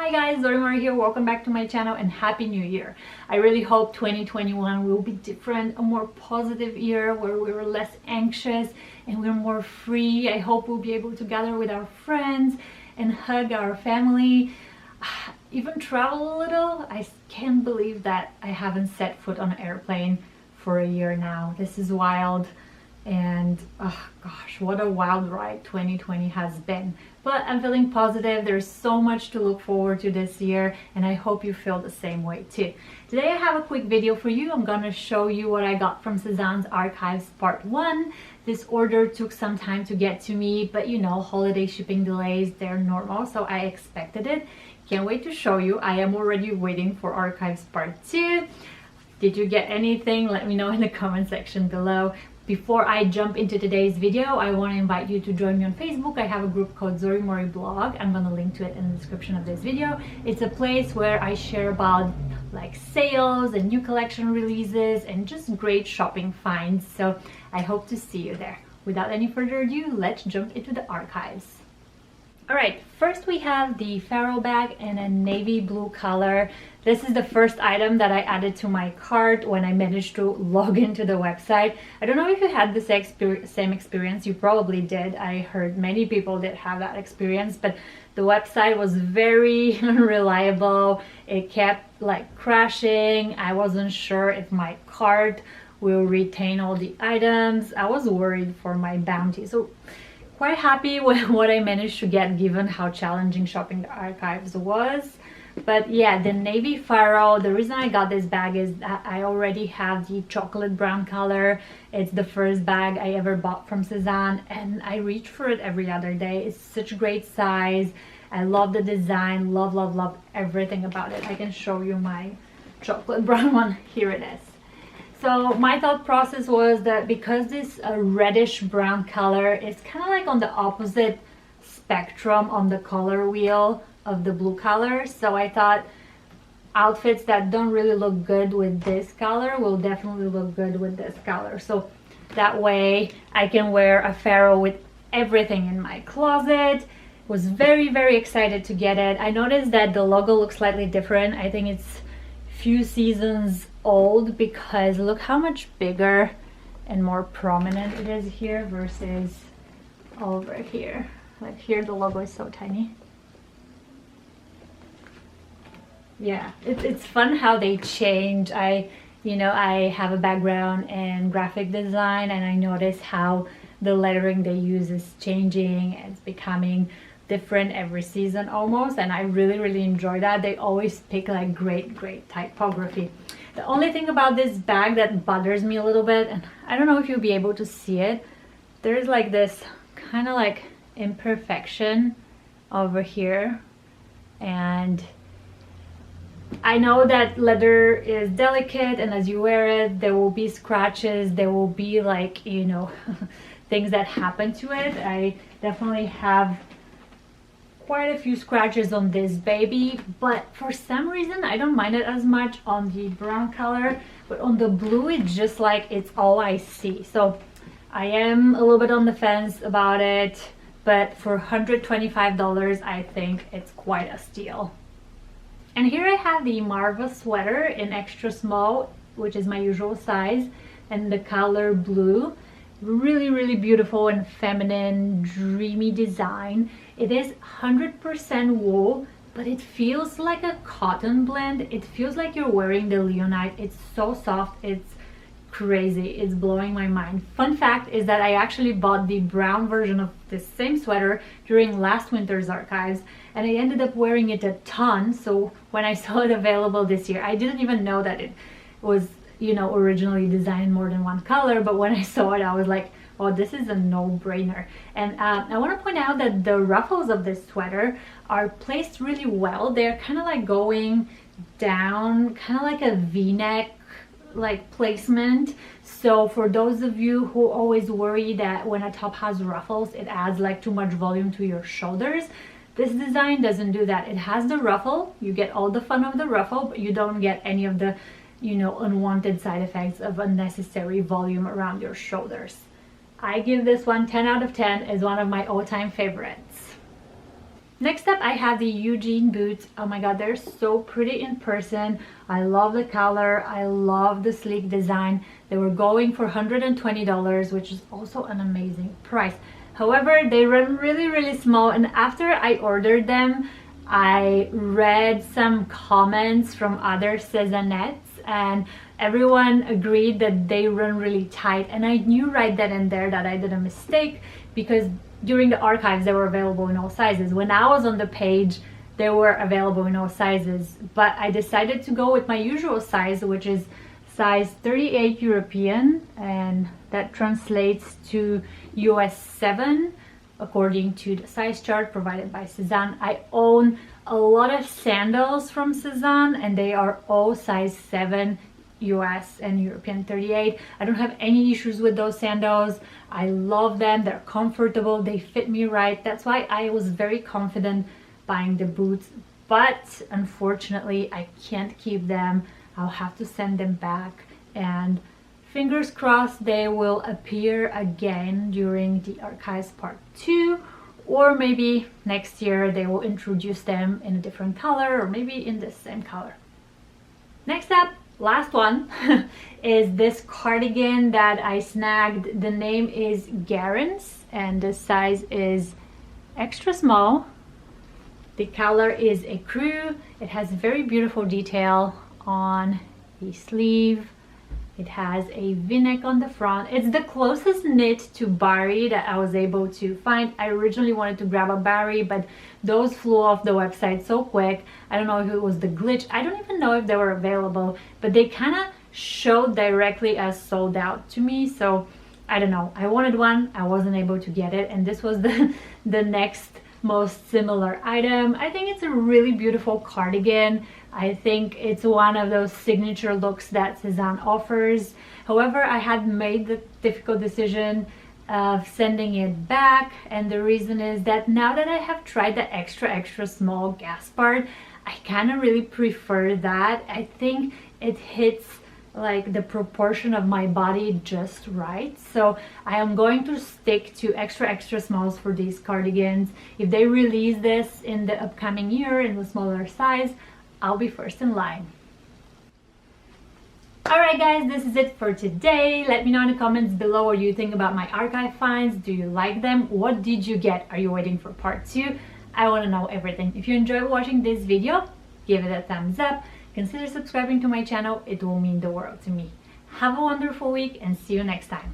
Hi guys, Marva here. Welcome back to my channel and Happy New Year. I really hope 2021 will be different, a more positive year where we're less anxious and we're more free. I hope we'll be able to gather with our friends and hug our family, even travel a little. I can't believe that I haven't set foot on an airplane for a year now. This is wild. And oh gosh, what a wild ride 2020 has been. But I'm feeling positive. There's so much to look forward to this year, and I hope you feel the same way too. Today I have a quick video for you. I'm gonna show you what I got from Sezane's Archives Part 1. This order took some time to get to me, but you know, holiday shipping delays, they're normal, so I expected it. Can't wait to show you. I am already waiting for Archives Part 2. Did you get anything? Let me know in the comment section below. Before I jump into today's video, I want to invite you to join me on Facebook. I have a group called Zorimori Blog. I'm going to link to it in the description of this video. It's a place where I share about like sales and new collection releases and just great shopping finds. So I hope to see you there. Without any further ado, let's jump into the archives. Alright, first we have the Pharaoh bag in a navy blue color. This is the first item that I added to my cart when I managed to log into the website. I don't know if you had the same experience. You probably did. I heard many people did have that experience, but the website was very unreliable. It kept like crashing. I wasn't sure if my cart will retain all the items. I was worried for my bounty. So quite happy with what I managed to get given how challenging shopping the archives was. But yeah, the navy Farrow, the reason I got this bag is that I already have the chocolate brown color. It's the first bag I ever bought from Sezane and I reach for it every other day. It's such a great size. I love the design, love everything about it. I can show you my chocolate brown one. Here it is. So my thought process was that because this reddish brown color is kind of like on the opposite spectrum on the color wheel of the blue color, so I thought outfits that don't really look good with this color will definitely look good with this color. So that way I can wear a Pharaoh with everything in my closet. Was very excited to get it. I noticed that the logo looks slightly different. I think it's few seasons old because look how much bigger and more prominent it is here versus over here. Like here the logo is so tiny. Yeah, it's fun how they change. I have a background in graphic design and I notice how the lettering they use is changing. It's becoming different every season almost, and I really enjoy that. They always pick like great typography. The only thing about this bag that bothers me a little bit, and I don't know if you'll be able to see it, there's like this kind of like imperfection over here, and I know that leather is delicate and as you wear it there will be scratches, there will be like, you know, things that happen to it. I definitely have quite a few scratches on this baby, but for some reason I don't mind it as much on the brown color, but on the blue it's just like it's all I see. So I am a little bit on the fence about it, but for $125 I think it's quite a steal. And here I have the Marva sweater in extra small, which is my usual size, and the color blue. Really beautiful and feminine, dreamy design. It is 100% wool, but it feels like a cotton blend. It feels like you're wearing the Leonite. It's so soft, it's crazy, it's blowing my mind. Fun fact is that I actually bought the brown version of this same sweater during last winter's archives, and I ended up wearing it a ton. So when I saw it available this year, I didn't even know that it was, you know, originally designed more than one color, but when I saw it I was like, oh, this is a no-brainer. And I want to point out that the ruffles of this sweater are placed really well. They're kind of like going down, kind of like a v-neck like placement. So for those of you who always worry that when a top has ruffles it adds like too much volume to your shoulders, this design doesn't do that. It has the ruffle, you get all the fun of the ruffle, but you don't get any of the, you know, unwanted side effects of unnecessary volume around your shoulders. I give this one 10 out of 10. Is one of my all-time favorites. Next up, I have the Eugene Boots. Oh my god, they're so pretty in person. I love the color. I love the sleek design. They were going for $120, which is also an amazing price. However, they run really small, and after I ordered them, I read some comments from other Sezanettes, and everyone agreed that they run really tight, and I knew right then and there that I did a mistake, because during the archives they were available in all sizes. When I was on the page, they were available in all sizes, but I decided to go with my usual size, which is size 38 European, and that translates to US 7 according to the size chart provided by Sezane. I own a lot of sandals from Sezane, and they are all size 7 US and European 38. I don't have any issues with those sandals. I love them. They're comfortable. They fit me right. That's why I was very confident buying the boots, but unfortunately I can't keep them. I'll have to send them back, and fingers crossed they will appear again during the archives part 2, or maybe next year they will introduce them in a different color, or maybe in the same color. Next up, last one, is this cardigan that I snagged. The name is Garance, and the size is extra small. The color is ecru. It has very beautiful detail on the sleeve. It has a v-neck on the front. It's the closest knit to Bari that I was able to find. I originally wanted to grab a Bari, but those flew off the website so quick. I don't know if it was the glitch. I don't even know if they were available, but they kind of showed directly as sold out to me. So I don't know. I wanted one. I wasn't able to get it, and this was the next most similar item. I think it's a really beautiful cardigan. I think it's one of those signature looks that Sezane offers. However, I had made the difficult decision of sending it back, and the reason is that now that I have tried the extra small gas part, I kind of really prefer that. I think it hits like the proportion of my body just right. So I am going to stick to extra smalls for these cardigans. If they release this in the upcoming year in the smaller size, I'll be first in line. Alright guys, this is it for today. Let me know in the comments below what you think about my archive finds. Do you like them? What did you get? Are you waiting for part 2? I want to know everything. If you enjoyed watching this video, give it a thumbs up. Consider subscribing to my channel. It will mean the world to me. Have a wonderful week, and see you next time.